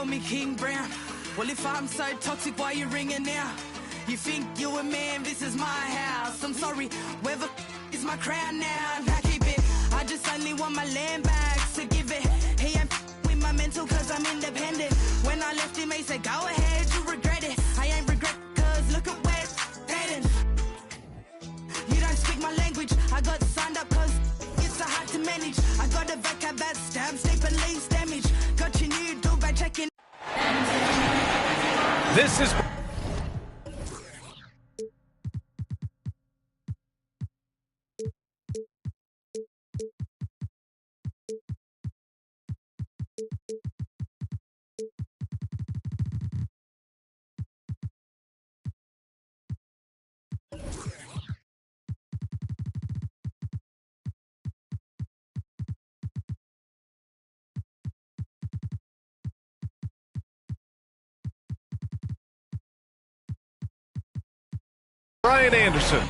call me King Brown. Well, if I'm so toxic, why you ringing now? You think you a man, this is my house. I'm sorry, whether is my crown now. I keep it, I just only want my land back, so give it. He ain't with my mental cause I'm independent. When I left him, he said, go ahead, you regret it. I ain't regret cause look at where it's heading. You don't speak my language, I got signed up cause it's so hard to manage. I got a vocab that stabs deep and leaves damage. Got your new dog by checking. This is... Brian Anderson.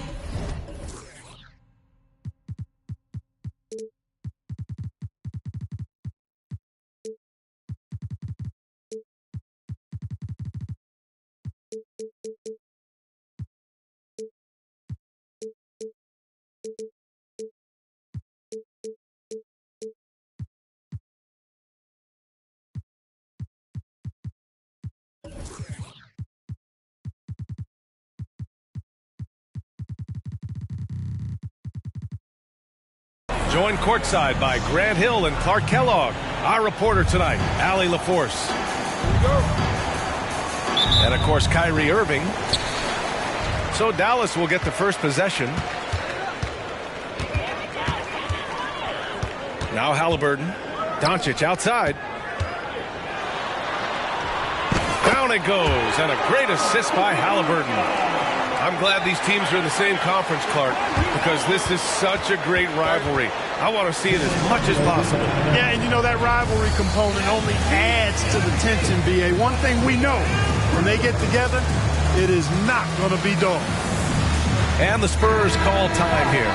Joined courtside by Grant Hill and Clark Kellogg. Our reporter tonight, Allie LaForce. And, of course, Kyrie Irving. So Dallas will get the first possession. Now Halliburton. Doncic outside. Down it goes, and a great assist by Halliburton. I'm glad these teams are in the same conference, Clark, because this is such a great rivalry. I want to see it as much as possible. Yeah, and you know that rivalry component only adds to the tension, B.A. One thing we know, when they get together, it is not going to be dull. And the Spurs call time here.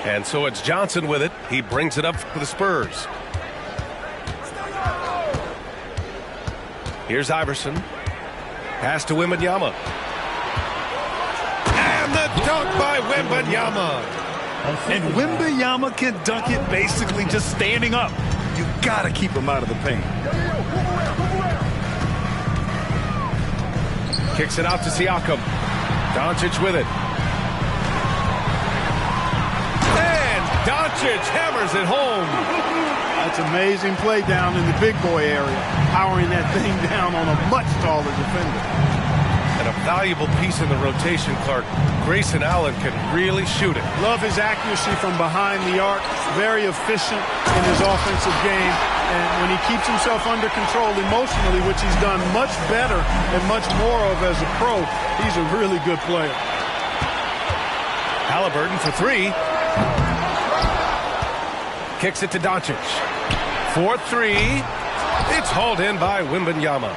And so it's Johnson with it. He brings it up for the Spurs. Here's Iverson. Pass to Wembanyama. And the dunk by Wembanyama. And Wembanyama can dunk it basically just standing up. You got to keep him out of the paint. Kicks it out to Siakam. Doncic with it. And Doncic hammers it home. That's amazing play down in the big boy area, powering that thing down on a much taller defender. And a valuable piece in the rotation, Clark. Grayson Allen can really shoot it. Love his accuracy from behind the arc. Very efficient in his offensive game. And when he keeps himself under control emotionally, which he's done much better and much more of as a pro, he's a really good player. Halliburton for three. Kicks it to Doncic. 4-3. It's hauled in by Wembanyama.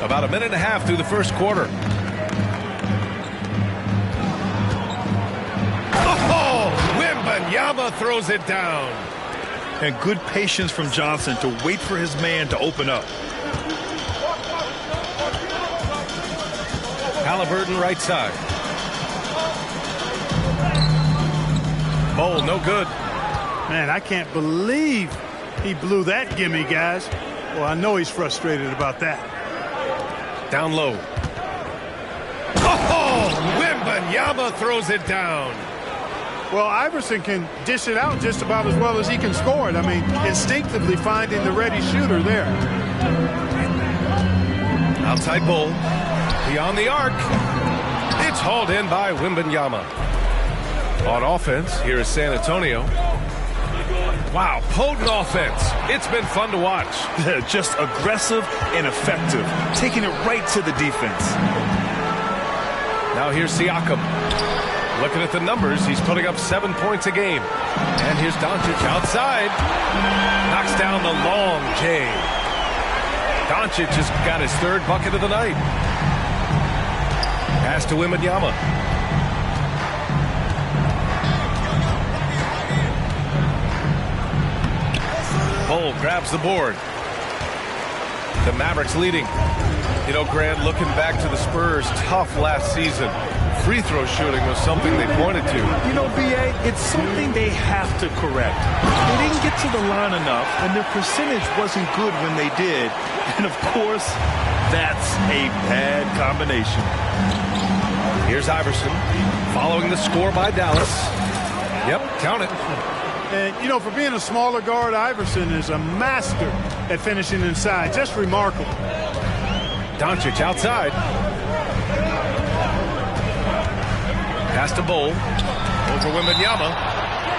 About a minute and a half through the first quarter. Oh, Wembanyama throws it down. And good patience from Johnson to wait for his man to open up. Halliburton right side. Bowl, no good. Man, I can't believe he blew that gimme, guys. Well, I know he's frustrated about that. Down low. Oh, Wembanyama throws it down. Well, Iverson can dish it out just about as well as he can score it. I mean, instinctively finding the ready shooter there. Outside Bowl. Beyond the arc. It's hauled in by Wembanyama. On offense, here is San Antonio. Wow, potent offense. It's been fun to watch. Just aggressive and effective, taking it right to the defense. Now here's Siakam. Looking at the numbers, he's putting up 7 points a game. And here's Doncic outside. Knocks down the long J. Doncic just got his third bucket of the night. Pass to Wembanyama. Bol grabs the board. The Mavericks leading. You know, Grant, looking back to the Spurs' tough last season, free throw shooting was something they pointed to. You know, B.A., it's something they have to correct. They didn't get to the line enough, and their percentage wasn't good when they did. And, of course, that's a bad combination. Here's Iverson following the score by Dallas. Yep, count it. And, you know, for being a smaller guard, Iverson is a master at finishing inside. Just remarkable. Doncic outside. Pass to Bol. Over Wembanyama.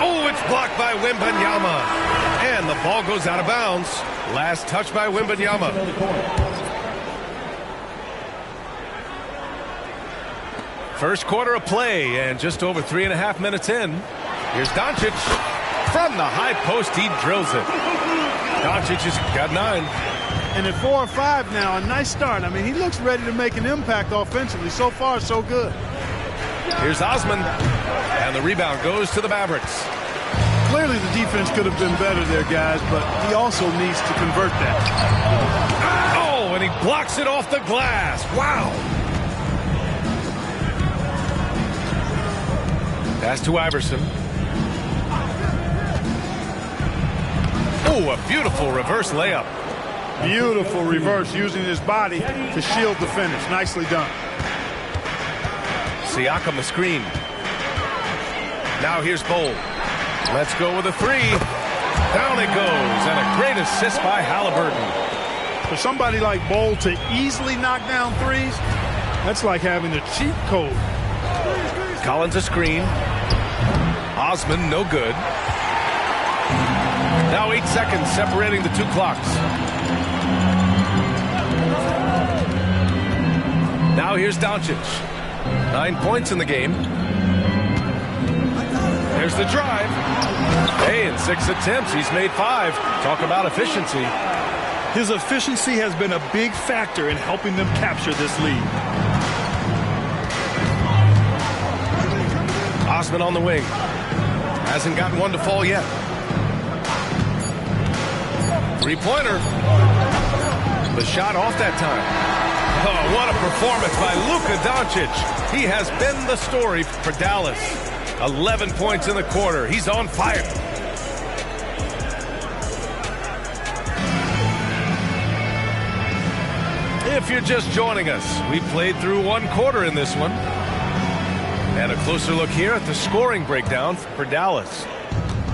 Oh, it's blocked by Wembanyama. And the ball goes out of bounds. Last touch by Wembanyama. First quarter of play, and just over 3.5 minutes in. Here's Doncic. From the high post, he drills it. Doncic has got 9. And at 4 or 5 now, a nice start. I mean, he looks ready to make an impact offensively. So far, so good. Here's Osman. And the rebound goes to the Mavericks. Clearly, the defense could have been better there, guys, but he also needs to convert that. Oh, and he blocks it off the glass. Wow. Pass to Iverson. Oh, a beautiful reverse layup. Beautiful reverse, using his body to shield the finish. Nicely done. Siakam the screen. Now here's Bol. Let's go with a 3. Down it goes, and a great assist by Halliburton. For somebody like Bol to easily knock down threes, that's like having a cheat code. Collins a screen. Osman no good. Now 8 seconds separating the 2 clocks. Now here's Doncic. 9 points in the game. There's the drive. Hey, in 6 attempts, he's made 5. Talk about efficiency. His efficiency has been a big factor in helping them capture this lead. Osman on the wing. Hasn't gotten one to fall yet. 3-pointer. The shot off that time. Oh, what a performance by Luka Doncic. He has been the story for Dallas. 11 points in the quarter. He's on fire. If you're just joining us, we played through 1 quarter in this one. And a closer look here at the scoring breakdown for Dallas.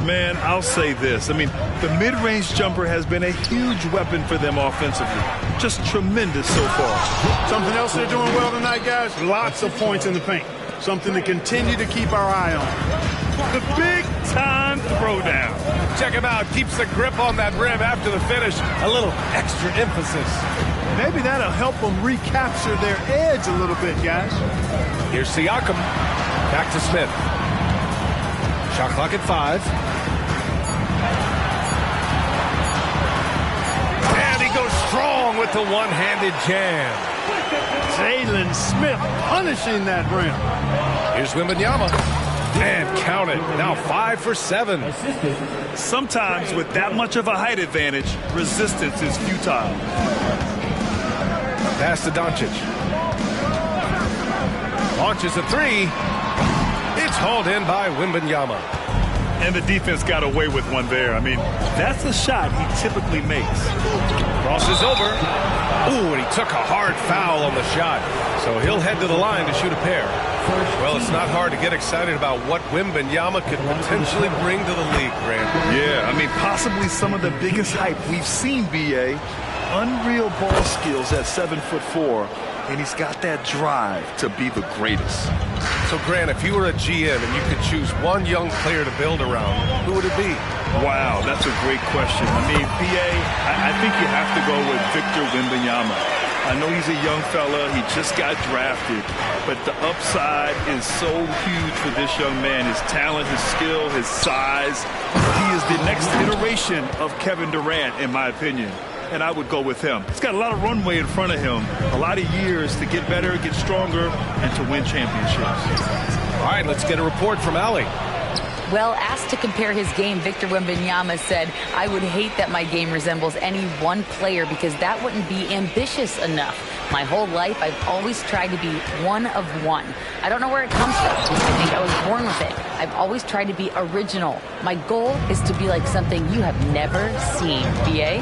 Man, I'll say this. I mean, the mid-range jumper has been a huge weapon for them offensively. Just tremendous so far. Something else they're doing well tonight, guys? Lots of points in the paint. Something to continue to keep our eye on. The big-time throwdown. Check him out. Keeps the grip on that rim after the finish. A little extra emphasis. Maybe that'll help them recapture their edge a little bit, guys. Here's Siakam. Back to Smith. Shot clock at 5. And he goes strong with the one-handed jam. Jalen Smith punishing that rim. Here's Wembanyama. And count it. Now 5 for 7. Sometimes with that much of a height advantage, resistance is futile. Pass to Doncic. Launches a 3. It's hauled in by Wembanyama. And the defense got away with one there. I mean, that's the shot he typically makes. Crosses over. Ooh, and he took a hard foul on the shot. So he'll head to the line to shoot a pair. Well, it's not hard to get excited about what Wembanyama could potentially bring to the league, Grant. Yeah, I mean, possibly some of the biggest hype we've seen, B.A. Unreal ball skills at 7'4", and he's got that drive to be the greatest. So, Grant, if you were a GM and you could choose one young player to build around, who would it be? Wow, that's a great question. I mean, B.A., I think you have to go with Victor Wembanyama. I know he's a young fella. He just got drafted. But the upside is so huge for this young man. His talent, his skill, his size. He is the next iteration of Kevin Durant, in my opinion. And I would go with him. He's got a lot of runway in front of him. A lot of years to get better, get stronger, and to win championships. All right, let's get a report from Allie. Well, asked to compare his game, Victor Wembanyama said, "I would hate that my game resembles any one player because that wouldn't be ambitious enough. My whole life, I've always tried to be one of one. I don't know where it comes from. I think I was born with it. I've always tried to be original. My goal is to be like something you have never seen." B.A.?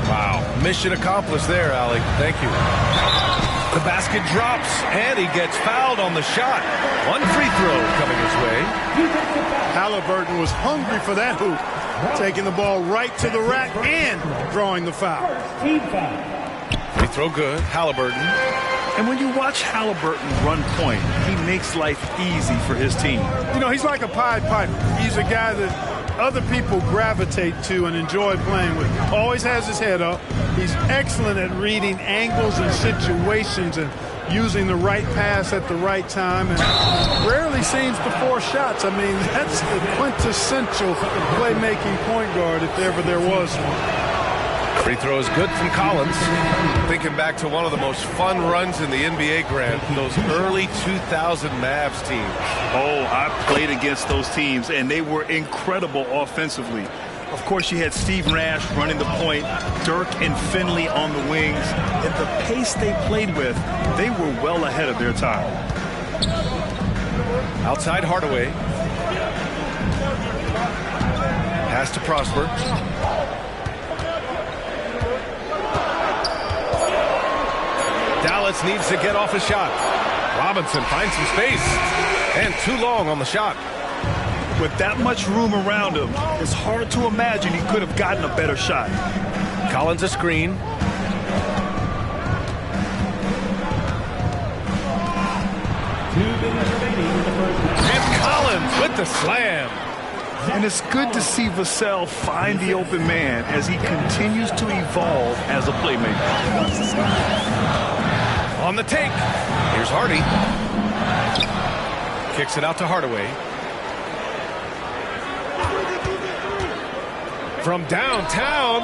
Wow. Mission accomplished there, Allie. Thank you. The basket drops, and he gets fouled on the shot. One free throw coming his way. Halliburton was hungry for that hoop, taking the ball right to the rack and drawing the foul. Free throw good. Halliburton. And when you watch Halliburton run point, he makes life easy for his team. You know, he's like a Pied Piper. He's a guy that other people gravitate to and enjoy playing with. Always has his head up. He's excellent at reading angles and situations and using the right pass at the right time, and rarely seems to force shots. I mean, that's the quintessential playmaking point guard if ever there was one. Free throw is good from Collins. Thinking back to one of the most fun runs in the NBA, Grant, those early 2000 Mavs teams. Oh, I played against those teams, and they were incredible offensively. Of course, you had Steve Nash running the point, Dirk and Finley on the wings, and the pace they played with, they were well ahead of their time. Outside Hardaway. Pass to Prosper. Dallas needs to get off a shot. Robinson finds some space. And too long on the shot. With that much room around him, it's hard to imagine he could have gotten a better shot. Collins a screen. And Collins with the slam. And it's good to see Vassell find the open man as he continues to evolve as a playmaker. On the take. Here's Hardy. Kicks it out to Hardaway. From downtown.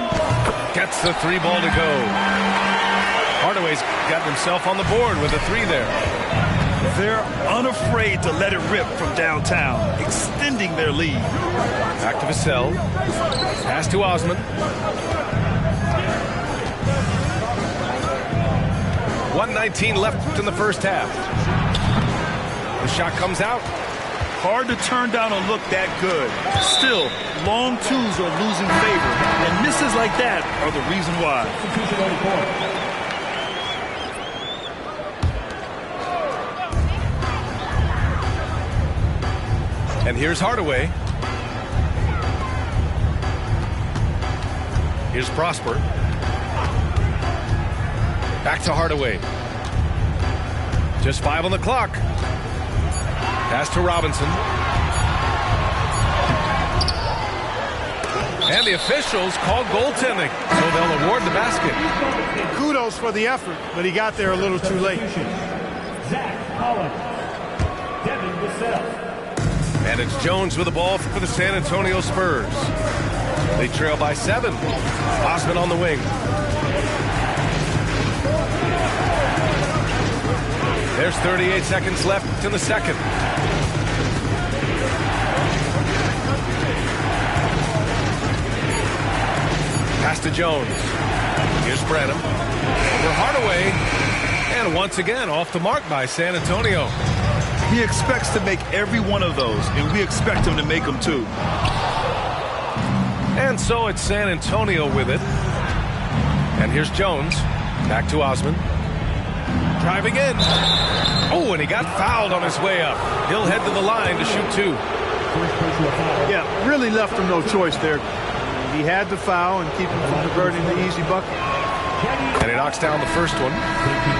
Gets the three ball to go. Hardaway's got himself on the board with a three there. They're unafraid to let it rip from downtown, extending their lead. Back to Vassell. Pass to Osman. 1:19 left in the first half. The shot comes out. Hard to turn down a look that good. Still, long twos are losing favor, and misses like that are the reason why. And here's Hardaway. Here's Prosper. Back to Hardaway. Just 5 on the clock. Pass to Robinson. And the officials called goaltending, so they'll award the basket. Kudos for the effort, but he got there a little too late. Zach Collins. Devin Vassell. And it's Jones with the ball for the San Antonio Spurs. They trail by 7. Osman on the wing. There's 38 seconds left in the second. Pass to Jones. Here's Branham. For Hardaway. And once again, off the mark by San Antonio. He expects to make every one of those, and we expect him to make them too. And so it's San Antonio with it. And here's Jones. Back to Osman. Driving in. Oh, and he got fouled on his way up. He'll head to the line to shoot 2. Yeah, really left him no choice there. He had to foul and keep him from converting the easy bucket. And he knocks down the first one.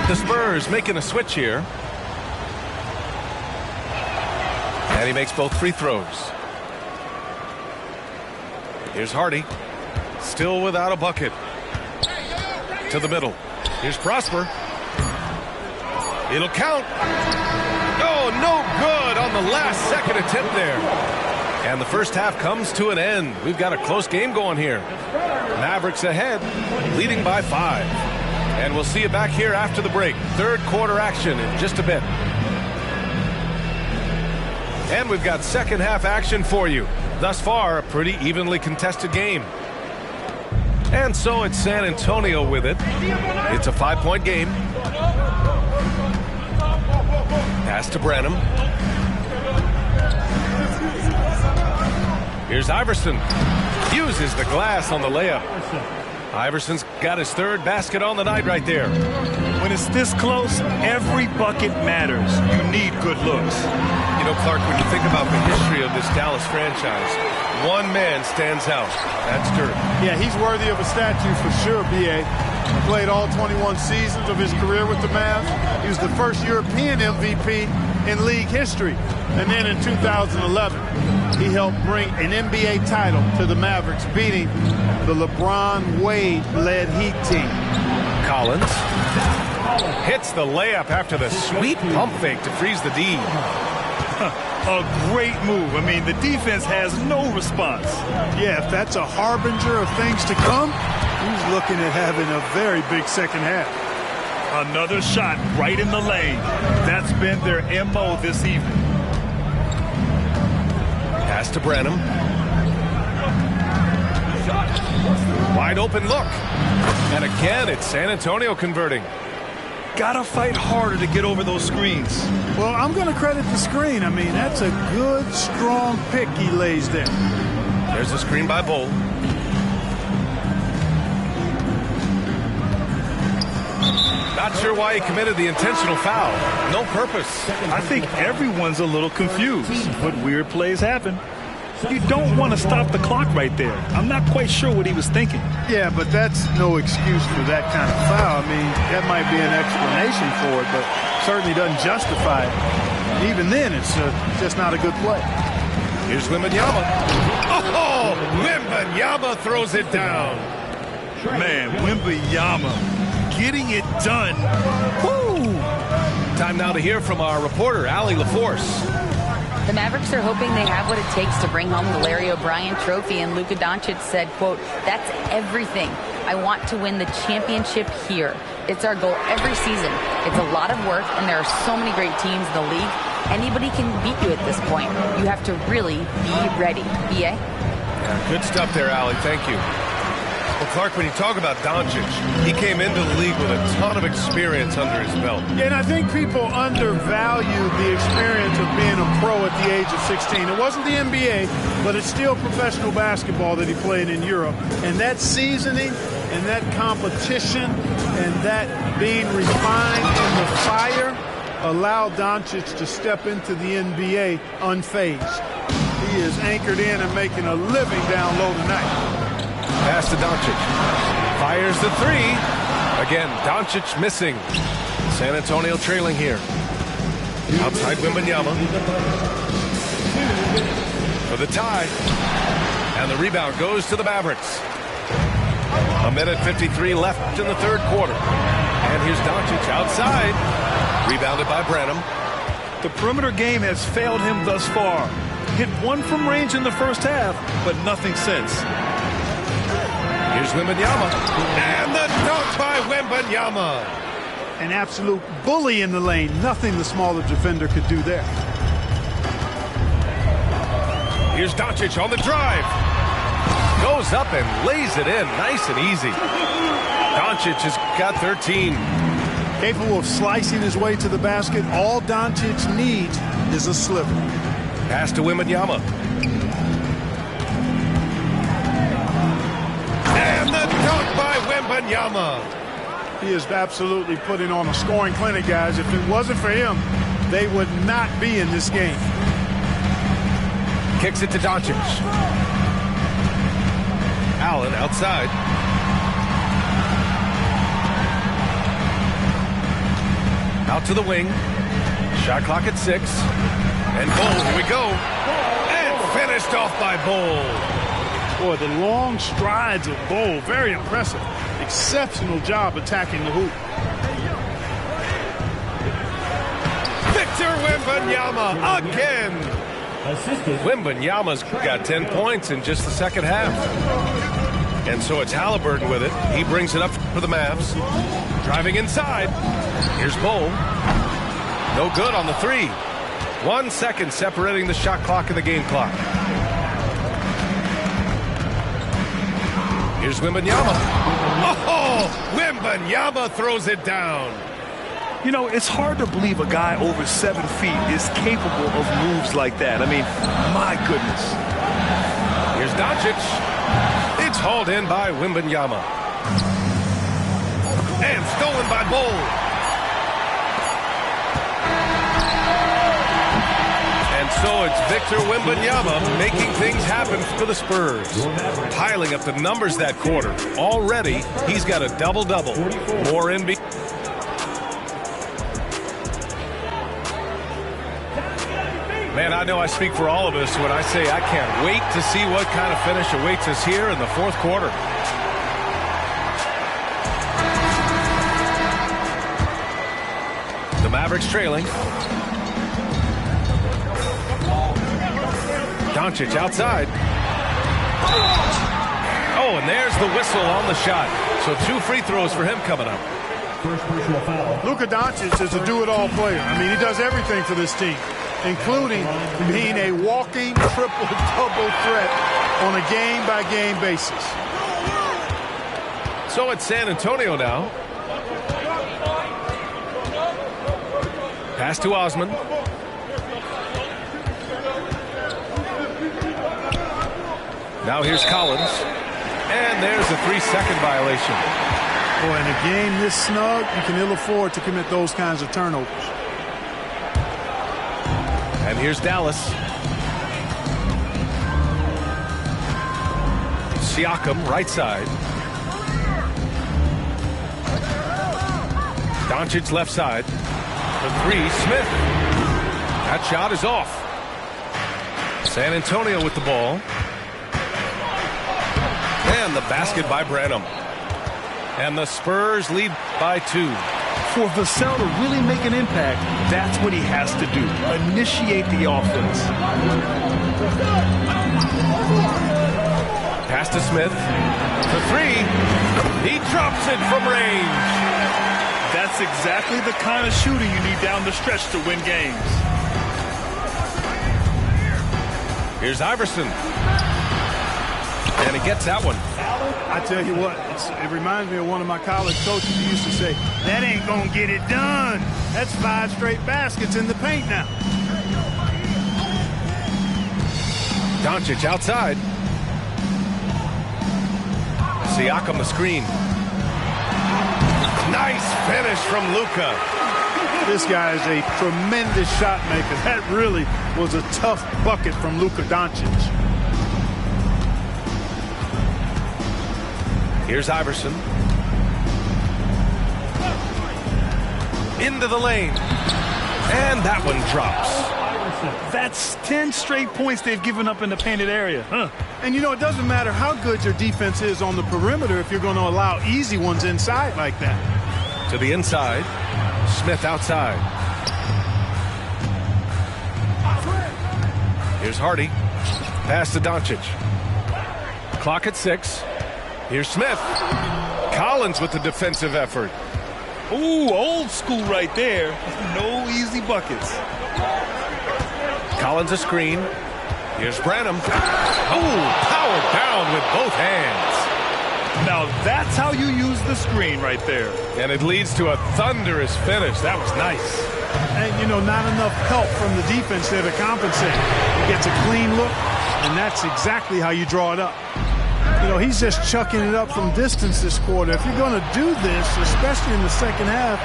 The Spurs making a switch here. And he makes both free throws. Here's Hardy. Still without a bucket. To the middle. Here's Prosper. It'll count. Oh, no good on the last second attempt there. And the first half comes to an end. We've got a close game going here. Mavericks ahead, leading by 5. And we'll see you back here after the break. Third quarter action in just a bit. And we've got second half action for you. Thus far, a pretty evenly contested game. And so it's San Antonio with it. It's a 5-point game. Pass to Branham. Here's Iverson. Uses the glass on the layup. Iverson's got his third basket on the night right there. When it's this close, every bucket matters. You need good looks. You know, Clark, when you think about the history of this Dallas franchise, one man stands out. That's Dirk. Yeah, he's worthy of a statue for sure, B.A. He played all 21 seasons of his career with the Mavs. He was the first European MVP in league history. And then in 2011, he helped bring an NBA title to the Mavericks, beating the LeBron Wade-led Heat team. Collins hits the layup after the sweet pump fake to freeze the D. A great move. I mean, the defense has no response. Yeah, if that's a harbinger of things to come, he's looking at having a very big second half. Another shot right in the lane. That's been their MO this evening. Pass to Branham. Wide open look. And again, it's San Antonio converting. Gotta fight harder to get over those screens. Well, I'm going to credit the screen. I mean, that's a good, strong pick he lays there. There's a screen by Bol. Not sure why he committed the intentional foul. No purpose. I think everyone's a little confused, but weird plays happen. You don't want to stop the clock right there. I'm not quite sure what he was thinking. Yeah, but that's no excuse for that kind of foul. I mean, that might be an explanation for it, but certainly doesn't justify it. Even then, it's just not a good play. Here's Wembanyama. Oh, Wembanyama throws it down. Man, Wembanyama getting it done. Woo! Time now to hear from our reporter, Allie LaForce. The Mavericks are hoping they have what it takes to bring home the Larry O'Brien trophy, and Luka Doncic said, quote, "That's everything. I want to win the championship here. It's our goal every season. It's a lot of work, and there are so many great teams in the league. Anybody can beat you at this point. You have to really be ready." B.A.? Yeah, good stuff there, Allie. Thank you. Well, Clark, when you talk about Doncic, he came into the league with a ton of experience under his belt. Yeah, and I think people undervalue the experience of being a pro at the age of 16. It wasn't the NBA, but it's still professional basketball that he played in Europe. And that seasoning and that competition and that being refined in the fire allowed Doncic to step into the NBA unfazed. He is anchored in and making a living down low tonight. Pass to Doncic. Fires the three. Again, Doncic missing. San Antonio trailing here. Outside Wembanyama. For the tie. And the rebound goes to the Mavericks. 1:53 left in the third quarter. And here's Doncic outside. Rebounded by Branham. The perimeter game has failed him thus far. Hit one from range in the first half, but nothing since. Here's Wembanyama. And the dunk by Wembanyama. An absolute bully in the lane. Nothing the smaller defender could do there. Here's Doncic on the drive. Goes up and lays it in. Nice and easy. Doncic has got 13. Capable of slicing his way to the basket. All Doncic needs is a sliver. Pass to Wembanyama. And the dunk by Wembanyama. He is absolutely putting on a scoring clinic, guys. If it wasn't for him, they would not be in this game. Kicks it to Doncic. Allen outside. Out to the wing. Shot clock at 6. And Bol, here we go. And finished off by Bol. Boy, the long strides of Bol, very impressive. Exceptional job attacking the hoop. Victor Wembanyama again. Wembanyama's got 10 points in just the second half. And so it's Halliburton with it. He brings it up for the Mavs. Driving inside. Here's Bol. No good on the three. 1 second separating the shot clock and the game clock. Here's Wembanyama. Oh, Wembanyama throws it down. You know, it's hard to believe a guy over 7 feet is capable of moves like that. I mean, my goodness. Here's Doncic. It's hauled in by Wembanyama. And stolen by Bol. And so it's Victor Wembanyama making things happen for the Spurs. Piling up the numbers that quarter. Already, he's got a double-double. More NBA. Man, I know I speak for all of us when I say I can't wait to see what kind of finish awaits us here in the fourth quarter. The Mavericks trailing. Doncic outside. Oh, and there's the whistle on the shot. So 2 free throws for him coming up. First personal foul. Luka Doncic is a do-it-all player. I mean, he does everything for this team, including being a walking triple-double threat on a game-by-game basis. So it's San Antonio now. Pass to Osman. Now here's Collins. And there's a 3-second violation. Boy, in a game this snug, you can ill afford to commit those kinds of turnovers. And here's Dallas. Siakam, right side. Doncic, left side. The 3, Smith. That shot is off. San Antonio with the ball. And the basket by Branham. And the Spurs lead by 2. For Vassell to really make an impact, that's what he has to do. Initiate the offense. Pass to Smith. The 3. He drops it from range. That's exactly the kind of shooter you need down the stretch to win games. Here's Iverson. And he gets that one. I tell you what, it reminds me of one of my college coaches who used to say, that ain't going to get it done. That's 5 straight baskets in the paint now. Doncic outside. Siakam the screen. Nice finish from Luka. This guy is a tremendous shot maker. That really was a tough bucket from Luka Doncic. Here's Iverson. Into the lane. And that one drops. That's 10 straight points they've given up in the painted area. And, you know, it doesn't matter how good your defense is on the perimeter if you're going to allow easy ones inside like that. To the inside. Smith outside. Here's Hardy. Pass to Doncic. Clock at 6. Here's Smith. Collins with the defensive effort. Ooh, old school right there. No easy buckets. Collins a screen. Here's Branham. Oh, powered down with both hands. Now that's how you use the screen right there. And it leads to a thunderous finish. That was nice. And, you know, not enough help from the defense there to compensate. He gets a clean look, and that's exactly how you draw it up. You know, he's just chucking it up from distance this quarter. If you're going to do this, especially in the second half,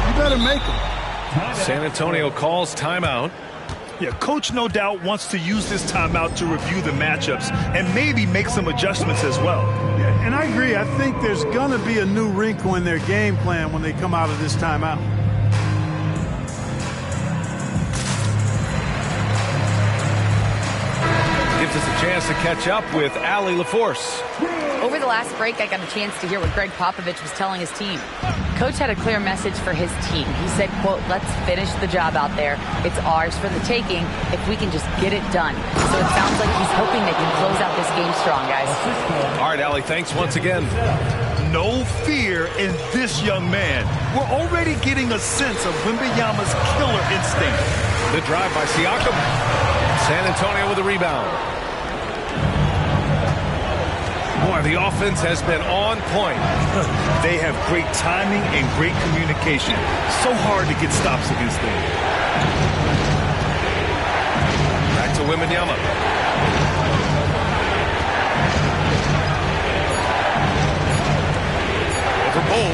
you better make them. San Antonio calls timeout. Yeah, coach no doubt wants to use this timeout to review the matchups and maybe make some adjustments as well. Yeah, and I agree. I think there's going to be a new wrinkle in their game plan when they come out of this timeout. Gives us a chance to catch up with Allie LaForce. Over the last break, I got a chance to hear what Greg Popovich was telling his team. Coach had a clear message for his team. He said, quote, let's finish the job out there. It's ours for the taking if we can just get it done. So it sounds like he's hoping they can close out this game strong, guys. All right, Allie, thanks once again. No fear in this young man. We're already getting a sense of Wembanyama's killer instinct. The drive by Siakam. San Antonio with the rebound. Boy, the offense has been on point. They have great timing and great communication. So hard to get stops against them. Back to Wembanyama. Over Bol.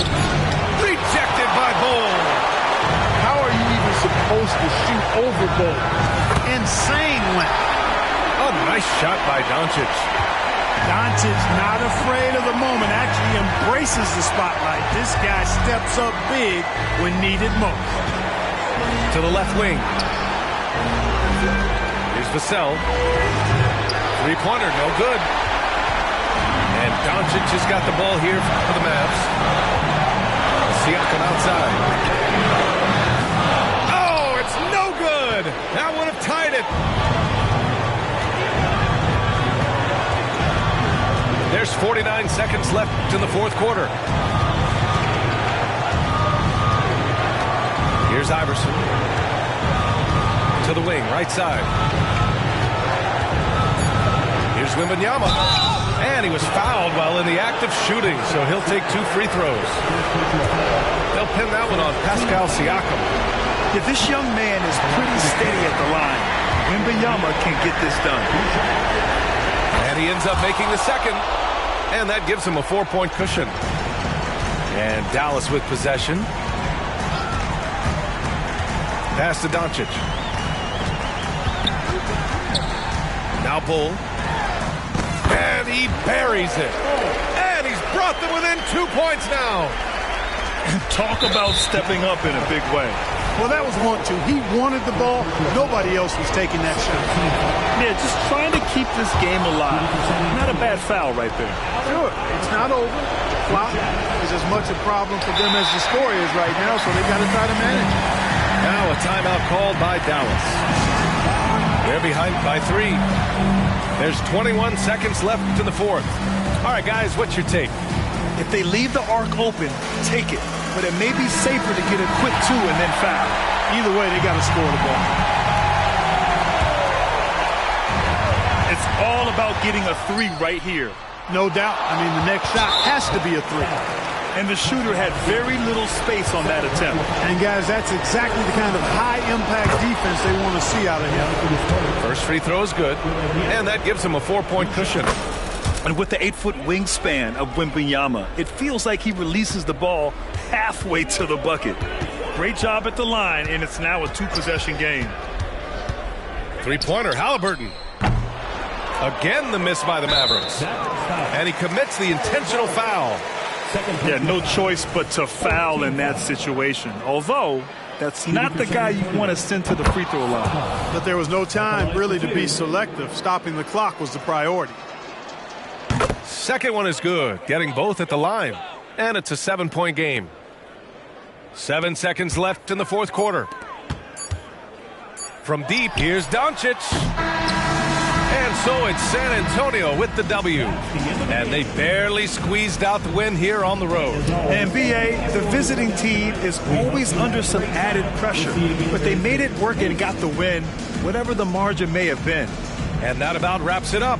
Rejected by Bol. How are you even supposed to shoot over Bol? Insane length. A nice shot by Doncic. Doncic not afraid of the moment, actually embraces the spotlight. This guy steps up big when needed most. To the left wing. Here's Vassell. Three-pointer, no good. And Doncic has got the ball here for the Mavs. Siakam outside. Oh, it's no good. That would have tied it. There's 49 seconds left in the fourth quarter. Here's Iverson. To the wing, right side. Here's Wembanyama. And he was fouled while in the act of shooting, so he'll take 2 free throws. They'll pin that one on Pascal Siakam. Yeah, this young man is pretty steady at the line. Wembanyama can get this done. And he ends up making the second. And that gives him a 4-point cushion. And Dallas with possession. Pass to Doncic. Now Bol. And he buries it. And he's brought them within 2 points now. Talk about stepping up in a big way. Well, that was want to. He wanted the ball. Nobody else was taking that shot. Yeah, just trying to keep this game alive. Not a bad foul right there. Sure, it's not over. The clock is as much a problem for them as the score is right now, so they got to try to manage it. Now a timeout called by Dallas. They're behind by 3. There's 21 seconds left in the fourth. All right, guys, what's your take? If they leave the arc open, take it. But it may be safer to get a quick 2 and then foul. Either way, they got to score the ball. It's all about getting a 3 right here. No doubt. I mean, the next shot has to be a 3. And the shooter had very little space on that attempt. And, guys, that's exactly the kind of high-impact defense they want to see out of him. First free throw is good, and that gives him a 4-point cushion. And with the 8-foot wingspan of Wembanyama, it feels like he releases the ball halfway to the bucket. Great job at the line, and it's now a 2-possession game. Three-pointer, Halliburton. Again, the miss by the Mavericks. And he commits the intentional foul. Yeah, no choice but to foul in that situation. Although, that's not the guy you want to send to the free throw line. But there was no time, really, to be selective. Stopping the clock was the priority. Second one is good, getting both at the line. And it's a 7-point game. 7 seconds left in the fourth quarter. From deep, here's Doncic. And so it's San Antonio with the W. And they barely squeezed out the win here on the road. And BA, the visiting team is always under some added pressure. But they made it work and got the win, whatever the margin may have been. And that about wraps it up.